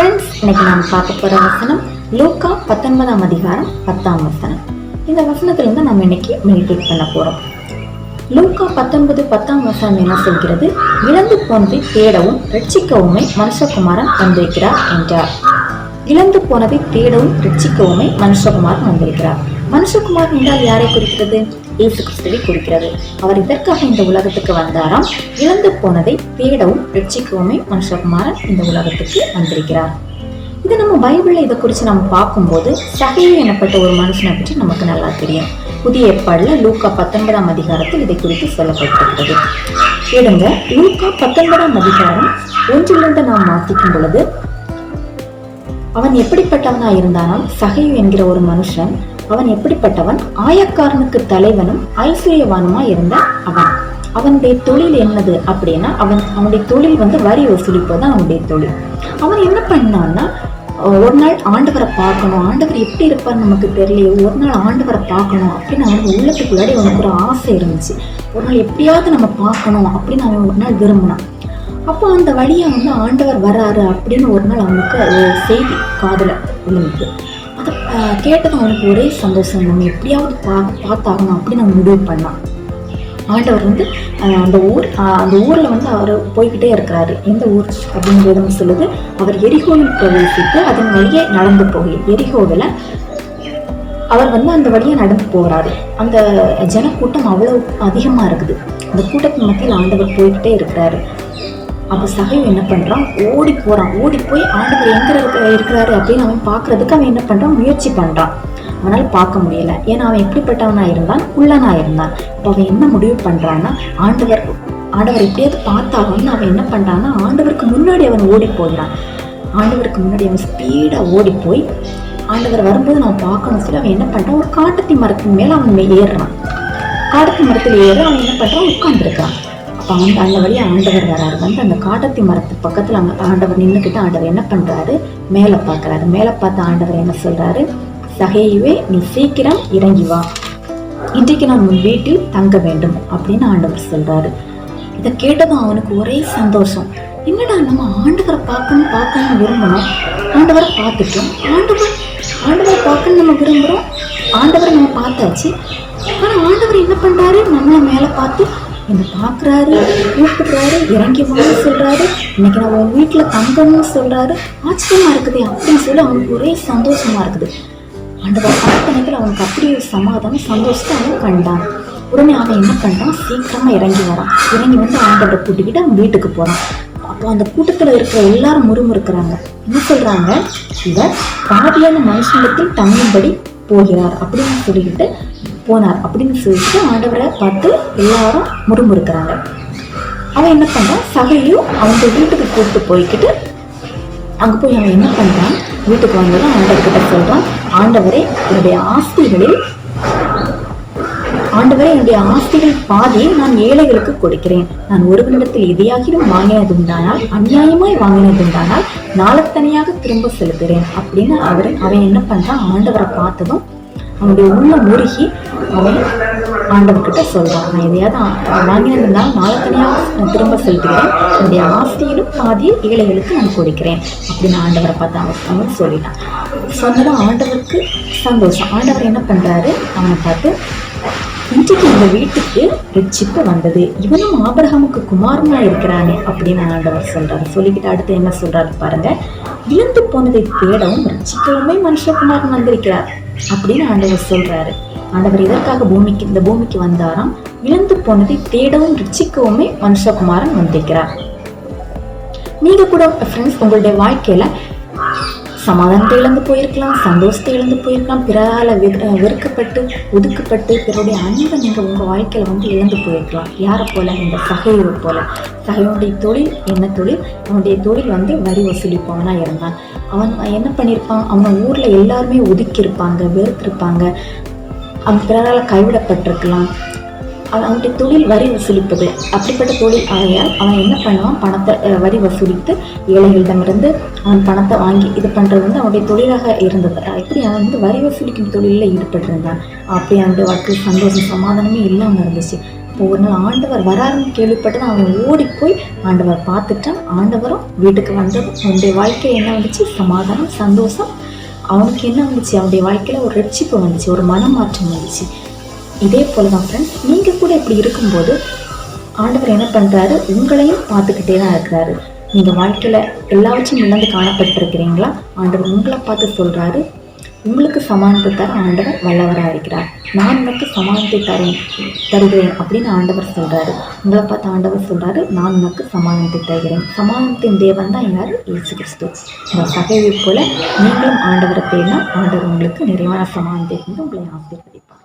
Friends, இன்னைக்கு நாம் பார்க்க போகிற வசனம் லூக்கா 19ஆம் அதிகாரம் 10ஆம் வசனம். இந்த வசனத்திலிருந்து நம்ம இன்னைக்கு மெடிடேட் பண்ண போகிறோம். லூக்கா 19:10ஆம் வசனம் என்ன சொல்கிறது? இழந்து போனதை தேடவும் ரட்சிக்கவுமே மனுஷகுமாரன் வந்திருக்கிறார் என்றார். இழந்து போனதை தேடவும் ரட்சிக்கவுமே மனுஷகுமாரன் வந்திருக்கிறார். மனுஷகுமாரன் என்றால் யாரை குறிக்கிறது? இயேசு கிறிஸ்துவை குறிக்கிறது. அவர் இதற்காக இந்த உலகத்துக்கு வந்தாராம். இழந்து போனதை தேடவும் ரட்சிக்கவுமே மனுஷகுமாரன் இந்த உலகத்துக்கு வந்திருக்கிறார். இது நம்ம பைபிள்ல இதை குறித்து நம்ம பார்க்கும்போது சகேயு எனப்பட்ட ஒரு மனுஷனை பற்றி நமக்கு நல்லா தெரியும். புதிய ஏற்பாடுல லூக்கா 19ஆம் அதிகாரத்தில் இதை குறித்து சொல்லப்பட்டிருக்கிறது. எடுங்க, லூக்கா 19ஆம் அதிகாரம் 1 நாம் வாசிக்கும் பொழுது, அவன் எப்படிப்பட்டவனா இருந்தாலும் சகேயு என்கிற ஒரு மனுஷன், அவன் எப்படிப்பட்டவன்? ஆயக்காரனுக்கு தலைவனும் ஐஸ்வர்யவானுமா இருந்த அவனுடைய தொழில் என்னது அப்படின்னா, அவனுடைய தொழில் வரி வசூலிப்பதுதான் அவனுடைய தொழில். அவன் என்ன பண்ணான்னா, ஒரு நாள் ஆண்டவரை பார்க்கணும், ஆண்டவர் எப்படி இருப்பார்னு நமக்கு தெரியலையே, ஒரு நாள் ஆண்டவரை பார்க்கணும் அப்படின்னு அவனுக்கு உள்ளத்துக்குள்ளாடி அவனுக்கு ஒரு ஆசை இருந்துச்சு. ஒரு நாள் எப்படியாவது நம்ம பார்க்கணும் அப்படின்னு அவன் ஒரு நாள் விரும்பினான். அப்போ அந்த வழியா ஆண்டவர் வராரு அப்படின்னு ஒரு நாள் அவனுக்கு ஒரு செய்தி காதுல விழுந்துச்சு. அதை கேட்டதும் அவனுக்கு ஒரே சந்தோஷம், நம்ம எப்படியாவது பார்த்தாகணும் அப்படின்னு அவன் முடிவு பண்ணான். ஆண்டவர் அந்த ஊர்ல அவர் போய்கிட்டே இருக்கிறாரு. எந்த ஊர் அப்படிங்கிறது சொல்லுது, அவர் எரிகோவில் பிரவேசித்து அதன் வழியே நடந்து போகிறார். எரிகோவில் அவர் அந்த வழியா நடந்து போகிறாரு. அந்த ஜனக்கூட்டம் அவ்வளவு அதிகமா இருக்குது. அந்த கூட்டத்தின் மத்தியில் ஆண்டவர் போய்கிட்டே இருக்கிறாரு. அப்போ சகேயு என்ன பண்றான்? ஓடி போய் ஆண்டவர் எங்க இருக்கிறாரு அப்படின்னு அவன் பார்க்கறதுக்கு அவன் என்ன பண்றான்? முயற்சி பண்றான். அவனால் பார்க்க முடியல. ஏன்னா அவன் எப்படிப்பட்டவனா இருந்தான்? குள்ளனா இருந்தான். இப்போ அவன் என்ன முடிவு பண்றான்னா, ஆண்டவர் எப்படியாவது பார்த்தாகன்னு அவன் என்ன பண்றான்னா, ஆண்டவருக்கு முன்னாடி அவன் ஓடி போகிறான். ஆண்டவருக்கு முன்னாடி அவன் ஸ்பீடா ஓடி போய் ஆண்டவர் வரும்போது நான் பார்க்கணும் சொல்லி அவன் என்ன பண்றான்? ஒரு காட்டத்தி மரத்தின் மேல அவன் ஏறுறான். காட்டத்தி மரத்தில் ஏற அவன் என்ன பண்றான்? உட்கார்ந்துருக்கான். அப்போ அந்த வழியா ஆண்டவர் வராரு. அந்த காட்டத்தி மரத்து பக்கத்துல ஆண்டவர் நின்றுக்கிட்டு ஆண்டவர் என்ன பண்றாரு? மேலே பார்க்கறாரு. மேலே பார்த்து ஆண்டவர் என்ன சொல்றாரு? சகேயுவே, நீ சீக்கிரம் இறங்கி வா, இன்றைக்கு நான் உன் வீட்டில் தங்க வேண்டும் அப்படின்னு ஆண்டவர் சொல்றாரு. இதை கேட்டதும் அவனுக்கு ஒரே சந்தோஷம். என்னடா, நம்ம ஆண்டவரை பார்க்கணும்னு விரும்பணும், ஆண்டவரை பார்த்துட்டோம், ஆண்டவரை பார்க்கணும்னு நம்ம விரும்புறோம், ஆண்டவரை நம்ம பார்த்தாச்சு. ஆனா ஆண்டவர் என்ன பண்றாரு? நம்மளை மேலே பார்த்து என்னை பார்க்குறாரு, கூப்பிடுறாரு, இறங்கி வாங்க சொல்றாரு, இன்னைக்கு நான் உன் வீட்டில் தங்கணும்னு சொல்றாரு. ஆச்சரியமா இருக்குது அப்படின்னு சொல்லி அவனுக்கு ஒரே சந்தோஷமா இருக்குது. ஆண்டவர் பார்த்தனைகள் அவனுக்கு அப்படி ஒரு சமாதானம், சந்தோஷத்தை அவன் கண்டான். உடனே அவன் என்ன பண்றான்? சீக்கிரமா இறங்கி வரான். இறங்கி ஆண்டவரை கூட்டிக்கிட்டு அவன் வீட்டுக்கு போறான். அப்போ அந்த கூட்டத்துல இருக்கிற எல்லாரும் முறுமுறுக்கிறாங்க. என்ன சொல்றாங்க? இவர் பாவியான மனுஷனிடத்தில் தங்கும்படி போகிறார் அப்படின்னு சொல்லிக்கிட்டு போனார் அப்படின்னு சொல்லிட்டு ஆண்டவரை பார்த்து எல்லாரும் முறுமுறுக்கிறாங்க. அவன் என்ன பண்றான்? சகேயு அவங்க வீட்டுக்கு கூப்பிட்டு போய்கிட்டு அங்க போய் அவன் என்ன பண்றான்? வீட்டுக்கு வந்ததும் ஆண்டவர்கிட்ட சொல்றான், ஆண்டவரே, என்னுடைய ஆஸ்திகள் பாதியை நான் ஏழைகளுக்கு கொடுக்கிறேன். நான் ஒருவனிடத்தில் எதையாகிலும் வாங்கினதுண்டானால், அநியாயமாய் வாங்கினதுண்டானால் நாளத்தனையாக திரும்ப செலுத்துகிறேன் அப்படின்னு அவன் என்ன பண்றான்? ஆண்டவரை பார்த்ததும் அவனுடைய உள்ள முருகி அவன் ஆண்டவர்கிட்ட சொல்றான், நான் எதையாவது வாங்கினதுனால நாளத்தனையாக திரும்ப செலுத்துகிறேன், என்னுடைய ஆஸ்தியிலும் பாதியை ஏழைகளுக்கு நான் கொடுக்கிறேன் அப்படின்னு ஆண்டவரை பார்த்து அவன் சொல்லிட்டான். சொன்னதும் ஆண்டவருக்கு சந்தோஷம். ஆண்டவர் என்ன பண்றாரு? அவனை பார்த்து, இன்றைக்கு இந்த வீட்டுக்கு ரட்சிப்பு வந்தது, இவனும் ஆபிரகாமுக்கு குமாரனா இருக்கிறானே அப்படின்னு ஆண்டவர் சொல்றாரு. சொல்லிக்கிட்டு அடுத்து என்ன சொல்றாரு பாருங்க, இழந்து போனதை தேடவும் ரட்சிக்கவுமே மனுஷகுமாரன் வந்திருக்கிறார் அப்படின்னு ஆண்டவர் சொல்றாரு. ஆண்டவர் இதற்காக இந்த பூமிக்கு வந்தாராம். இழந்து போனதை தேடவும் ரட்சிக்கவுமே மனுஷகுமாரன் வந்திருக்கிறார். நீங்க கூட ஃப்ரெண்ட்ஸ், உங்களுடைய வாழ்க்கையில சமாதானத்தை இழந்து போயிருக்கலாம், சந்தோஷத்தை இழந்து போயிருக்கலாம், பிறால வெறுக்கப்பட்டு ஒதுக்கப்பட்டு பிறருடைய அன்பை நீங்க உங்க வாழ்க்கையில இழந்து போயிருக்கலாம். யாரை போல? இந்த சகேயுவை போல. சகேயுடைய தொழில் என்ன தொழில்? அவனுடைய தொழில் வரி வசூலிப்பவனா இருந்தான். அவன் என்ன பண்ணியிருப்பான்? அவன் ஊர்ல எல்லாருமே ஒதுக்கி இருப்பாங்க, வெறுத்திருப்பாங்க, அவன் பிறரால் கைவிடப்பட்டிருக்கலாம். அவனுடைய தொழில் வரி வசூலிப்பது. அப்படிப்பட்ட தொழில் ஆகையால் அவன் என்ன பண்ணுவான்? பணத்தை வரி வசூலித்து ஏழைகளிடமிருந்து அவன் பணத்தை வாங்கி இது பண்றது அவனுடைய தொழிலாக இருந்தது. இப்படி அவன் வரி வசூலிக்கும் தொழிலில் ஈடுபட்டிருந்தான். அப்படி அவனுடைய வாழ்க்கை சந்தோஷம், சமாதானமே இல்லாமல் இருந்துச்சு. ஒவ்வொரு நாள் ஆண்டவர் வராருன்னு கேள்விப்பட்டு அவன் ஓடி போய் ஆண்டவர் பார்த்துட்டான். ஆண்டவரும் வீட்டுக்கு வந்ததும் அவனுடைய வாழ்க்கை என்ன வந்துச்சு? சமாதானம், சந்தோஷம். அவனுக்கு என்ன வந்துச்சு? அவனுடைய வாழ்க்கையில் ஒரு ரட்சிப்பு வந்துச்சு, ஒரு மனமாற்றம் வந்துச்சு. இதே போல தான் ஃப்ரெண்ட்ஸ், நீங்கள் கூட இப்படி இருக்கும்போது ஆண்டவர் என்ன பண்ணுறாரு? உங்களையும் பார்த்துக்கிட்டே தான் இருக்கிறாரு. நீங்கள் வாழ்க்கையில் எல்லாவற்றையும் இழந்து காணப்பட்டிருக்கிறீங்களா? ஆண்டவர் உங்களை பார்த்து சொல்கிறாரு, உங்களுக்கு சமாதானத்தை தர ஆண்டவர் வல்லவராக இருக்கிறார். நான் உனக்கு சமாதானத்தை தருகிறேன் அப்படின்னு ஆண்டவர் சொல்கிறாரு. உங்களை பார்த்து ஆண்டவர் சொல்கிறாரு, நான் உனக்கு சமாதானத்தை தருகிறேன். சமாதானத்தின் தேவன் தான் யார்? இயேசு கிறிஸ்து. உங்கள் சகைவை போல நீங்களும் ஆண்டவரை தேடினா ஆண்டவர் உங்களுக்கு நிறைவான சமாதானத்தை கொண்டு உங்களை ஆசீர்வதிப்பார்.